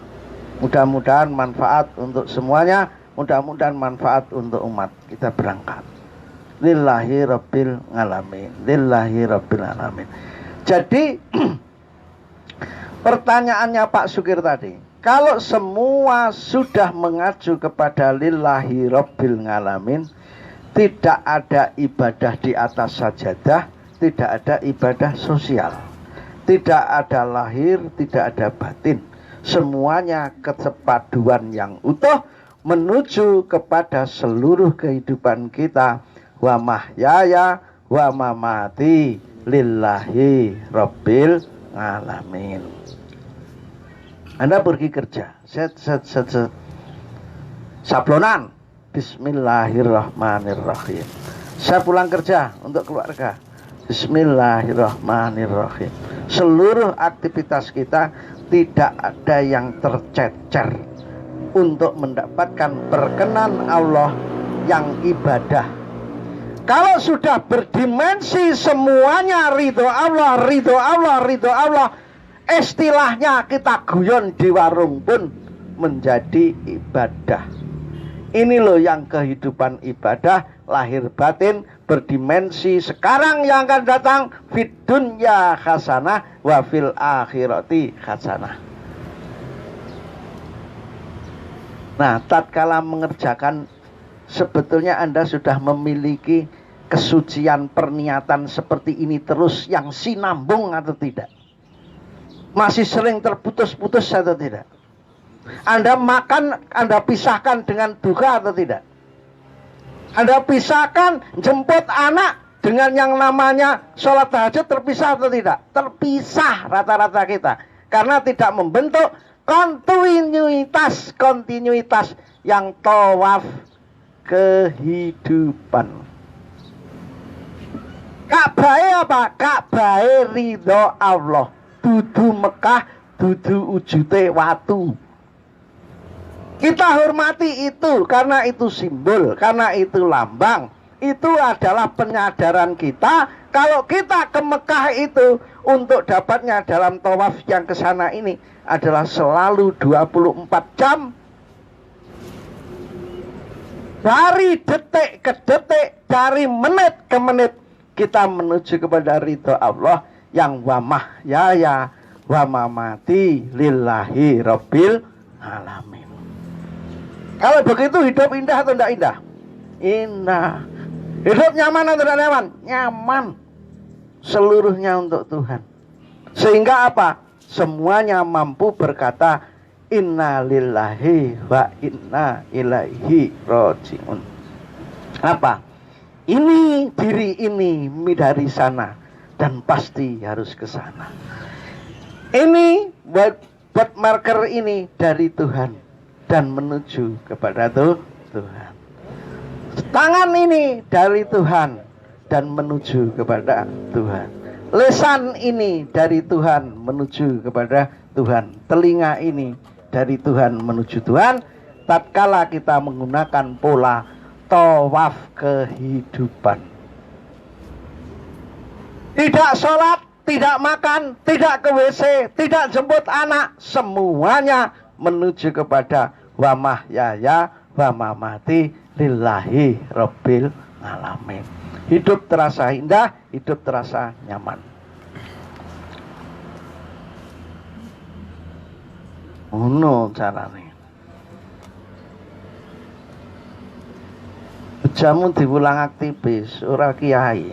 Mudah-mudahan manfaat untuk semuanya, mudah-mudahan manfaat untuk umat. Kita berangkat. Lillahi rabbil alamin. Lillahi rabbil alamin. Jadi pertanyaannya Pak Sukir tadi, kalau semua sudah mengacu kepada lillahi rabbil alamin, tidak ada ibadah di atas sajadah, tidak ada ibadah sosial, tidak ada lahir, tidak ada batin. Semuanya kesepaduan yang utuh menuju kepada seluruh kehidupan kita. Wa mahyaya wa mamati lillahi rabbil alamin. Anda pergi kerja, set sablonan, bismillahirrahmanirrahim. Saya pulang kerja untuk keluarga, bismillahirrahmanirrahim. Seluruh aktivitas kita tidak ada yang tercecer untuk mendapatkan perkenan Allah yang ibadah. Kalau sudah berdimensi semuanya ridho Allah, ridho Allah, ridho Allah, istilahnya kita guyon di warung pun menjadi ibadah. Ini loh yang kehidupan ibadah, lahir batin, berdimensi sekarang yang akan datang, fid dunya hasanah wa fil akhirati hasanah. Nah, tatkala mengerjakan, sebetulnya Anda sudah memiliki kesucian perniatan seperti ini terus yang sinambung atau tidak? Masih sering terputus-putus atau tidak? Anda makan, Anda pisahkan dengan duka atau tidak? Anda pisahkan jemput anak dengan yang namanya sholat tahajud, terpisah atau tidak? Terpisah rata-rata kita. Karena tidak membentuk kontinuitas yang tawaf kehidupan. Ka'bah apa? Ka'bah ridho Allah. Dudu Mekah, dudu ujute watu. Kita hormati itu karena itu simbol, karena itu lambang. Itu adalah penyadaran kita kalau kita ke Mekah itu untuk dapatnya dalam tawaf yang ke sana ini adalah selalu 24 jam. Dari detik ke detik, dari menit ke menit, kita menuju kepada ridho Allah yang wa mahyaya wa mamati lillahi rabbil alamin. Kalau begitu hidup indah atau tidak indah? Indah. Hidup nyaman atau tidak nyaman? Nyaman. Seluruhnya untuk Tuhan. Sehingga apa? Semuanya mampu berkata inna lillahi wa inna ilaihi rajiun. Apa? Ini diri ini dari sana dan pasti harus ke sana. Ini buat marker ini dari Tuhan dan menuju kepada Tuhan. Tangan ini dari Tuhan dan menuju kepada Tuhan. Lisan ini dari Tuhan menuju kepada Tuhan. Telinga ini dari Tuhan menuju Tuhan. Tatkala kita menggunakan pola tawaf kehidupan. Tidak sholat, tidak makan, tidak ke WC, tidak jemput anak, semuanya menuju kepada wa mahyaya wa mamati lillahi rabbil alamin. Hidup terasa indah, hidup terasa nyaman. Ono carane. Jamu diulang aktivis, ora kiai.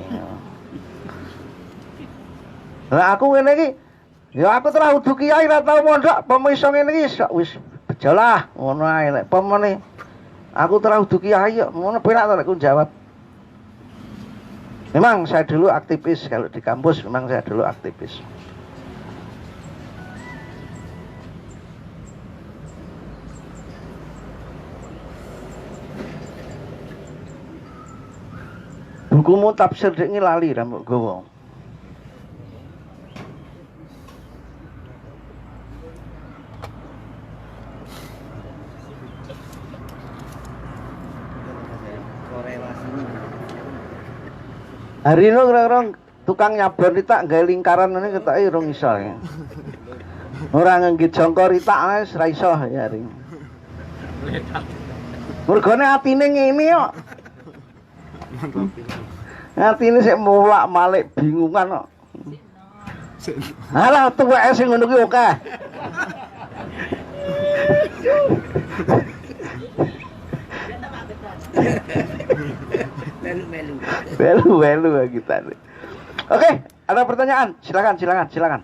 Lah aku ngene iki, ya aku telah udu kiai ra tau mondok, pemiso ngene iki wis bejalah ngono ae nek pemene. Aku telah udu kiai kok ngono penak to nek ku jawab. Memang saya dulu aktivis, kalau di kampus memang saya dulu aktivis. Bukumu tafsir dik lali ra mbok gowo. Hari ini orang-orang tukang nyabon ritak gawe lingkaran ini ketoke urung iso. Ora ngangge jongkor ritak wis ra iso ya hari. Mergone atine ngene kok. Atine sik mulak-malik bingungan kok. Alah tuweke sing ngono ki akeh. Belu kita. Oke, ada pertanyaan? Silakan.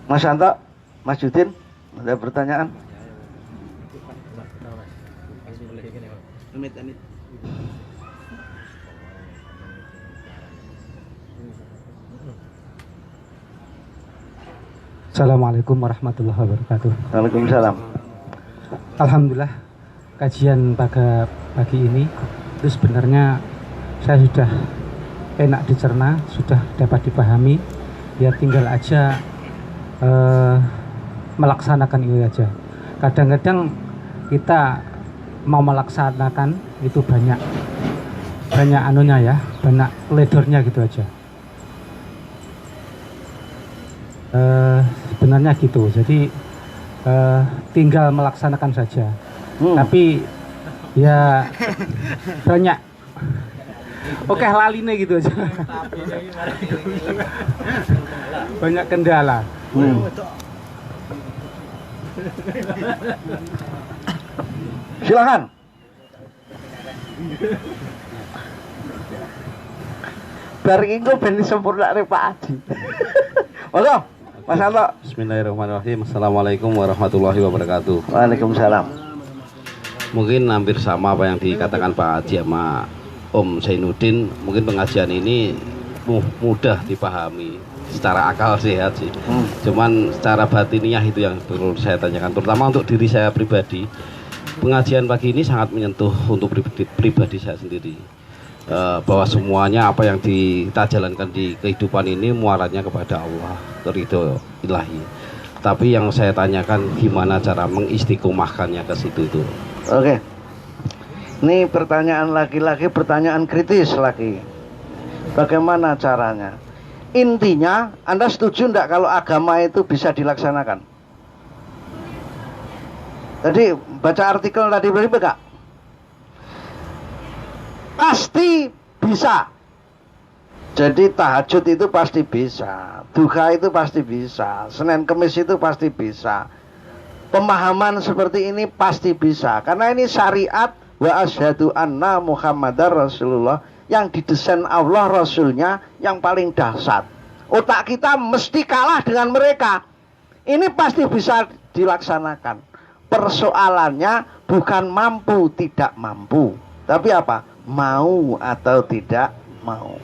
Mas Santo, Mas Judin, ada pertanyaan? Amit. Assalamualaikum warahmatullahi wabarakatuh. Waalaikumsalam. Alhamdulillah kajian pada pagi ini itu sebenarnya saya sudah enak dicerna, sudah dapat dipahami. Ya tinggal aja melaksanakan itu aja. Kadang-kadang kita mau melaksanakan itu banyak anunya ya, banyak ledornya gitu aja. Sebenarnya gitu, jadi tinggal melaksanakan saja. Tapi ya banyak oke laline gitu aja. Banyak kendala. Silakan. Bar iki ben disempurnakne Pak Adi. Monggo, Mas Santo. Bismillahirrahmanirrahim. Assalamualaikum warahmatullahi wabarakatuh. Waalaikumsalam. Mungkin hampir sama apa yang dikatakan Pak Haji sama Om Zainuddin. Mungkin pengajian ini mudah dipahami secara akal sehat sih. Cuman secara batiniah itu yang perlu saya tanyakan, terutama untuk diri saya pribadi. Pengajian pagi ini sangat menyentuh untuk pribadi saya sendiri. Bahwa semuanya apa yang kita jalankan di kehidupan ini muaranya kepada Allah, ridho ilahi. Tapi yang saya tanyakan gimana cara mengistiqomahkannya ke situ itu. Oke. Ini pertanyaan laki-laki, pertanyaan kritis lagi. Bagaimana caranya? Intinya, Anda setuju enggak kalau agama itu bisa dilaksanakan? Tadi baca artikel tadi enggak? Pasti bisa. Jadi tahajud itu pasti bisa, duha itu pasti bisa, Senin Kemis itu pasti bisa. Pemahaman seperti ini pasti bisa, karena ini syariat wa asyhadu anna Muhammadar Rasulullah yang didesain Allah Rasulnya yang paling dahsyat. Otak kita mesti kalah dengan mereka. Ini pasti bisa dilaksanakan. Persoalannya bukan mampu tidak mampu, tapi apa? Mau atau tidak mau.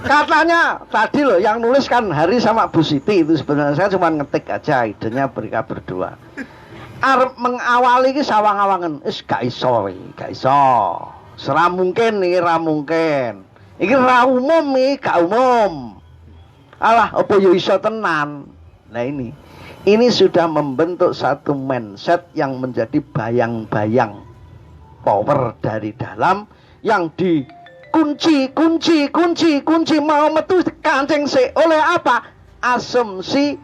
Katanya tadi loh yang nulis kan Hari sama Bu Siti, itu sebenarnya saya cuma ngetik aja, idenya mereka berdua. Arep mengawali ki sawang-awangen, gak iso. Sera mungkin nih, ra mungkin. Iki ra umum nih, gak umum. Alah, apa yo iso tenan. Nah ini sudah membentuk satu mindset yang menjadi bayang-bayang power dari dalam yang dikunci mau metu kancing oleh apa? Asumsi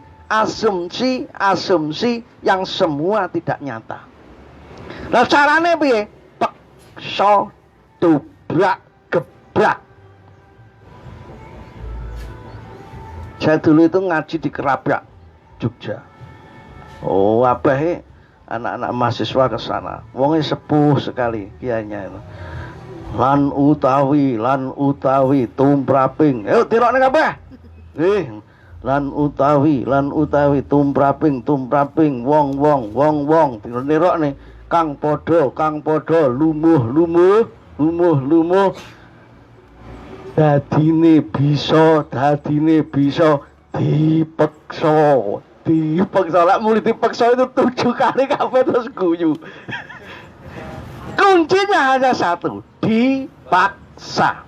yang semua tidak nyata. Nah carane piye? Peksa dobrak gebrak. Saya dulu itu ngaji di Kerapyak, Jogja. Oh, abahe anak-anak mahasiswa ke sana. Wonge sepuh sekali kiainya itu. Lan utawi tumraping. Ayo tirokne kabeh. Lan utawi tumraping wong nirokne kang padha lumuh dadine bisa dipeksa lak muli dipeksa itu 7 kali kabeh terus guyu. Kuncinya hanya satu, dipaksa.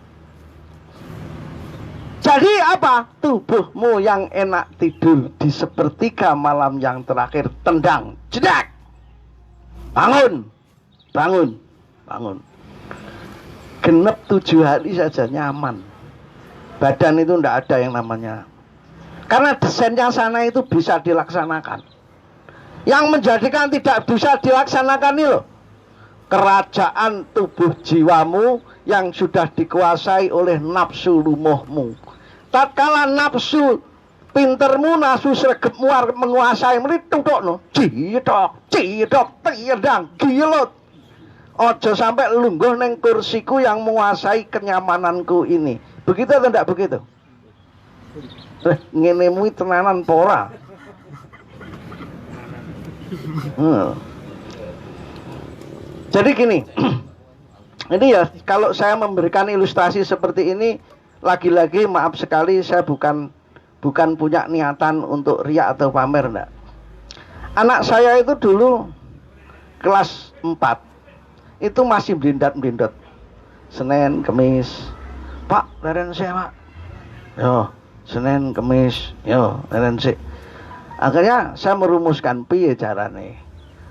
Jadi apa? Tubuhmu yang enak tidur di sepertiga malam yang terakhir tendang, jedak. Bangun. Genep 7 hari saja nyaman. Badan itu tidak ada yang namanya. Karena desainnya sana itu bisa dilaksanakan. Yang menjadikan tidak bisa dilaksanakan ini loh. Kerajaan tubuh jiwamu yang sudah dikuasai oleh nafsu lumuhmu. Tatkala nafsu pintermu, nafsu sregepmu menguasai mritutokno. Cidok, tirdang, gilut. Ojo sampai lungguh neng kursiku yang menguasai kenyamananku ini. Begitu atau tidak begitu? Ngene mui tenanan pora. Jadi gini, ini ya kalau saya memberikan ilustrasi seperti ini, lagi-lagi maaf sekali saya bukan punya niatan untuk riak atau pamer, enggak. Anak saya itu dulu kelas 4 itu masih blindot. Senin, Kemis, Pak, leren saya Pak. Yo, Senin, Kemis, yo, leren sih. Akhirnya saya merumuskan piye carane.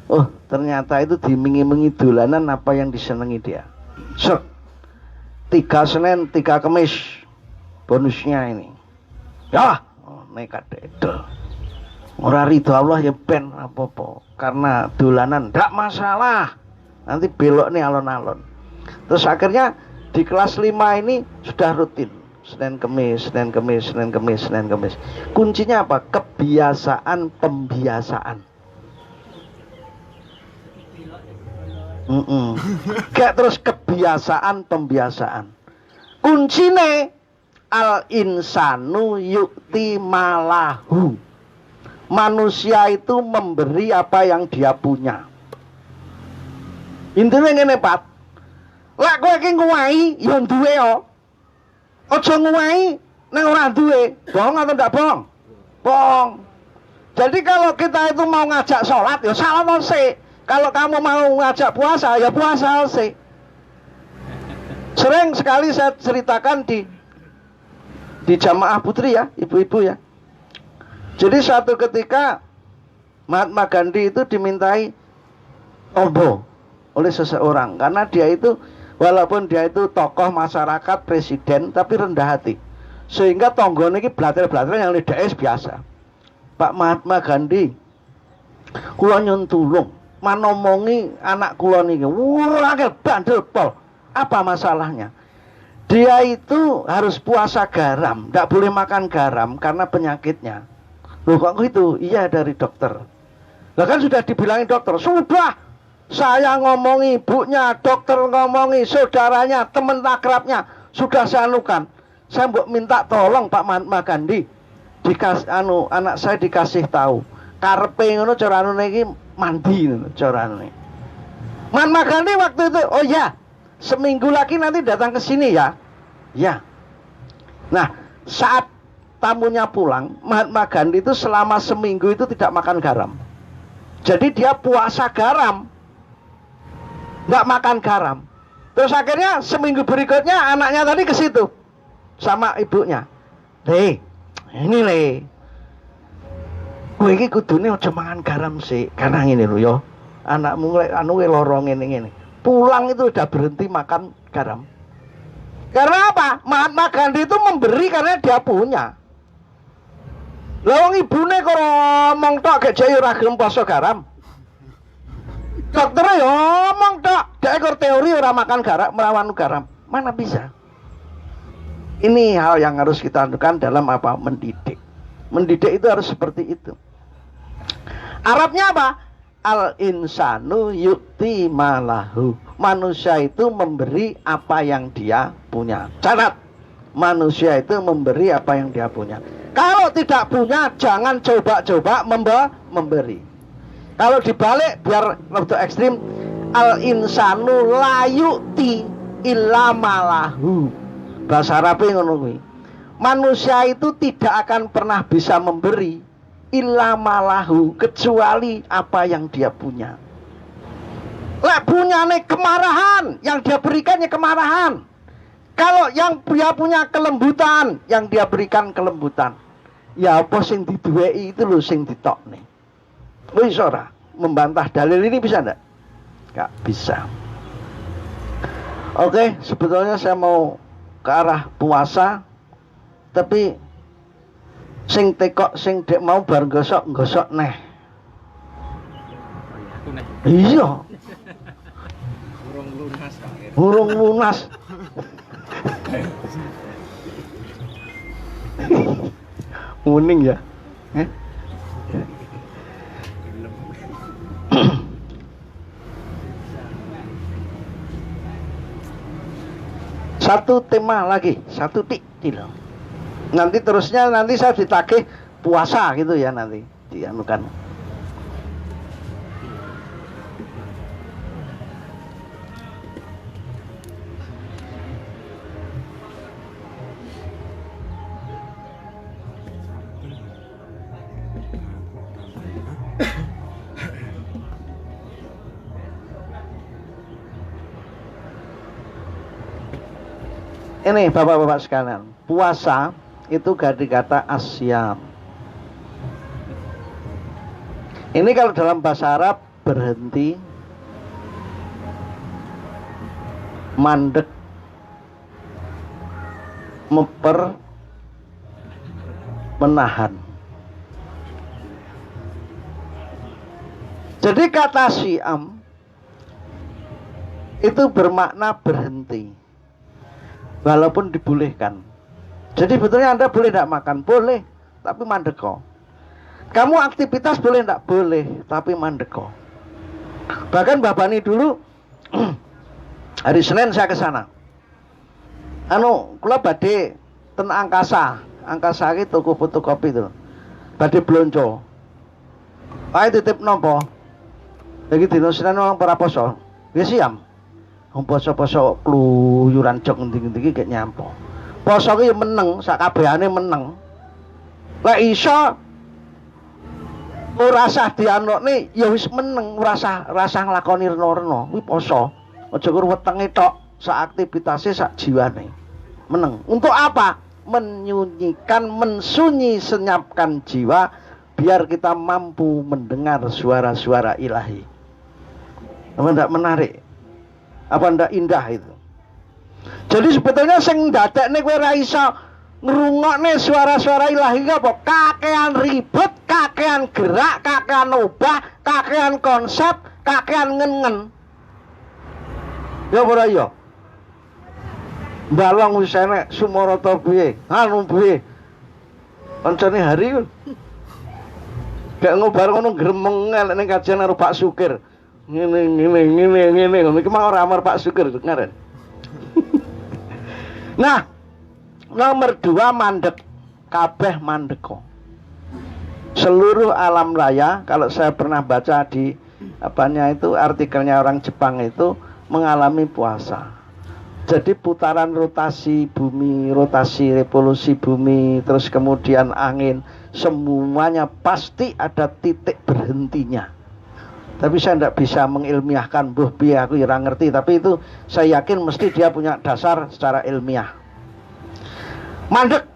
Oh, ternyata itu dimingi-mingi dolanan apa yang disenangi dia. 3 Senin, 3 Kemis. Bonusnya ini. Ya, nekat dedol. Ora ridho Allah ya ben apa-apa. Karena dolanan ndak masalah. Nanti belok nih alon-alon. Terus akhirnya di kelas 5 ini sudah rutin. Senin Kemis. Kuncinya apa? Kebiasaan pembiasaan. Kayak terus kebiasaan pembiasaan. Kuncine al insanu yu'ti malahu. Manusia itu memberi apa yang dia punya. Intinya ngene Pak. Lek kowe iki nguwahi ya duwe yo. Aja nguwahi nek ora duwe. Bohong atau ndak bohong? Bohong. Jadi kalau kita itu mau ngajak sholat ya salat sik. Kalau kamu mau ngajak puasa ya puasa sik. Sering sekali saya ceritakan di jamaah putri ya, ibu-ibu ya. Jadi suatu ketika Mahatma Gandhi itu dimintai tombo oleh seseorang karena dia itu walaupun dia itu tokoh masyarakat presiden tapi rendah hati sehingga tonggone iki blater-blater yang lidahnya biasa. Pak Mahatma Gandhi kula nyun tulung manomongi anak kula niki wurake bandel pol. Apa masalahnya? Dia itu harus puasa garam, tidak boleh makan garam karena penyakitnya. Loh kok gitu? Iya dari dokter. Lah kan sudah dibilangin dokter, sudah. Saya ngomongi ibunya, dokter ngomongi saudaranya, teman akrabnya, sudah saya anukan. Saya minta tolong Pak Mahatma Gandhi, anak saya dikasih tahu. Karepe ngono cara anune iki mandi ngono cara anune. Mahatma Gandhi waktu itu, oh ya, seminggu lagi nanti datang ke sini ya. Ya, Nah, saat tamunya pulang, Mahatma Gandhi itu selama seminggu itu tidak makan garam. Jadi dia puasa garam, nggak makan garam. Terus akhirnya seminggu berikutnya anaknya tadi ke situ sama ibunya. Le, ini le, kowe iki kudune aja mangan garam sih, karena ini lho yo. Anakmu anu lorong ini. Pulang itu udah berhenti makan garam. Karena apa? Mahatma Gandhi itu memberi karena dia punya. Lah wong ibune kok ngomong tok gek jaya ora gelem poso garam. Dokter ya ngomong tok, gek ekor teori ora makan garam, melawan garam. Mana bisa? Ini hal yang harus kita lakukan dalam apa? Mendidik. Mendidik itu harus seperti itu. Arabnya apa? Al-insanu yu'ti malahu. Manusia itu memberi apa yang dia punya. Catat. Manusia itu memberi apa yang dia punya. Kalau tidak punya, jangan coba-coba memberi. Kalau dibalik, biar lebih ekstrim, al-insanu la yu'ti illa malahu. Bahasa Arabnya ngono kuwi. Manusia itu tidak akan pernah bisa memberi illa malahu, kecuali apa yang dia punya. Lek punyane kemarahan, yang dia berikannya kemarahan. Kalau yang dia punya kelembutan, yang dia berikan kelembutan. Ya apa sing diduweki itu lho sing ditokne. Wis ora membantah dalil ini bisa enggak? Enggak bisa. Oke, sebetulnya saya mau ke arah puasa, tapi sing tekok sing dek mau bar gosok neh. Iya. Urung lunas. Muning ya. Satu tema lagi, satu tik. Nanti terusnya nanti saya ditagih puasa gitu ya nanti dianukan. Ini bapak-bapak sekalian, puasa itu ganti kata asyam. Ini kalau dalam bahasa Arab berhenti, mandek, meper, menahan. Jadi kata syam itu bermakna berhenti. Walaupun dibolehkan. Jadi betulnya Anda boleh tidak makan? Boleh, tapi mandeko. Kamu aktivitas boleh tidak? Boleh, tapi mandeko. Bahkan Mbak Bani dulu hari Senin saya ke sana. Kula badhe ten Angkasa. Angkasa iki toko fotokopi itu. Badhe blonco. Ae titip nopo? Lagi dino Senin wong para poso. Nggih siam. Poso-poso kluyuran jok ngendi-ngendi kayak nyampo. Poso ki meneng, sak kabehane meneng. Lek iso ora sah dianokne ya wis meneng, ora sah nglakoni rena-rena. Kuwi poso. Aja kur wetenge tok, sak aktivitasé sak jiwane. Meneng. Untuk apa? Menyunyikan, senyapkan jiwa biar kita mampu mendengar suara-suara ilahi. Apa ndak menarik? Apa ndak indah itu? Jadi sebetulnya sing ndadekne kowe ora iso ngrungokne suara-suara ilahi apa? Kakean ribet, kakean gerak, kakean obah, kakean konsep, kakean ngen-ngen. Ya ora ya. Mbalong wis enek Sumarata piye? Anu piye? Kancane hari ku. Gak ngobar ngono gremeng elek ning kajian karo Pak Sukir. Ngene. Iki mah ora amar Pak Sukir ngaren. Nah, nomor 2 mandek. Kabeh mandeko. Seluruh alam raya, kalau saya pernah baca di apanya itu artikelnya orang Jepang itu mengalami puasa. Jadi putaran rotasi bumi, rotasi revolusi bumi, terus kemudian angin, semuanya pasti ada titik berhentinya. Tapi saya tidak bisa mengilmiahkan, buh biar aku ya ngerti. Tapi itu saya yakin mesti dia punya dasar secara ilmiah. Mandek,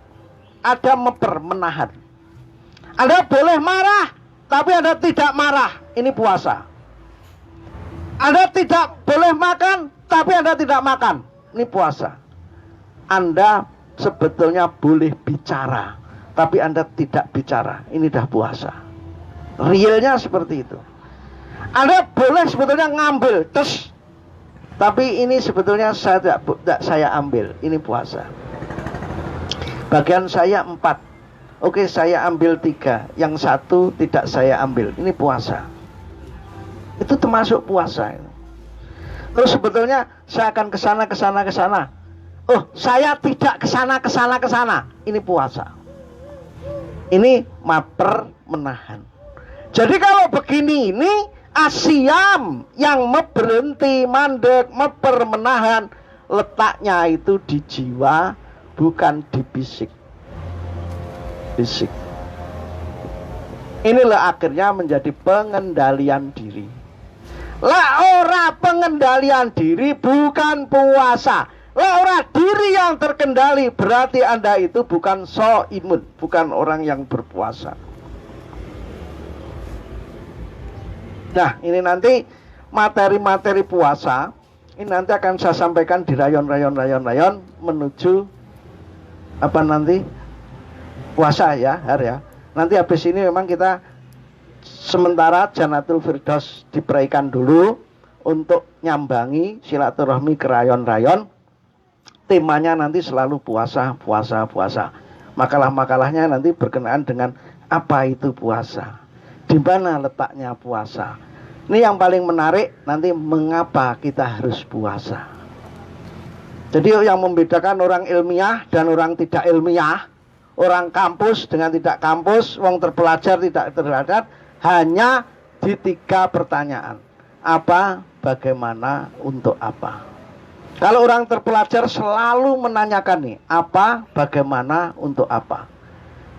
ada menahan. Anda boleh marah, tapi Anda tidak marah. Ini puasa. Anda tidak boleh makan, tapi Anda tidak makan. Ini puasa. Anda sebetulnya boleh bicara, tapi Anda tidak bicara. Ini dah puasa. Realnya seperti itu. Anda boleh sebetulnya ngambil, tapi ini sebetulnya saya tidak saya ambil. Ini puasa. Bagian saya 4. Oke, saya ambil 3. Yang 1 tidak saya ambil. Ini puasa. Itu termasuk puasa. Terus sebetulnya saya akan ke sana. Oh, saya tidak ke sana. Ini puasa. Ini maper menahan. Jadi kalau begini ini asyam yang berhenti, mandek, meper menahan, letaknya itu di jiwa, bukan di fisik. Inilah akhirnya menjadi pengendalian diri. Lah ora pengendalian diri bukan puasa. Lah ora diri yang terkendali, berarti Anda itu bukan imun, bukan orang yang berpuasa. Nah, ini nanti materi-materi puasa ini nanti akan saya sampaikan di rayon menuju apa nanti puasa ya, Nanti habis ini memang kita sementara Jannatul Firdaus diperaikan dulu untuk nyambangi silaturahmi ke rayon-rayon. Temanya nanti selalu puasa. Makalah-makalahnya nanti berkenaan dengan apa itu puasa. Di mana letaknya puasa. Ini yang paling menarik nanti mengapa kita harus puasa. Jadi yang membedakan orang ilmiah dan orang tidak ilmiah, orang kampus dengan tidak kampus, orang terpelajar tidak terpelajar, hanya di 3 pertanyaan. Apa, bagaimana, untuk apa. Kalau orang terpelajar selalu menanyakan nih, apa, bagaimana, untuk apa.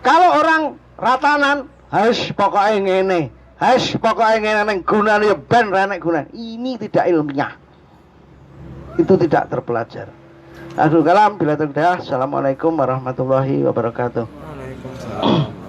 Kalau orang ratanan, harus pokoknya ngene, gunane ben renek gunane. Ini tidak ilmiah. Itu tidak terpelajar. Akhirul kalam, bila terdadah. Assalamualaikum warahmatullahi wabarakatuh. Waalaikumsalam.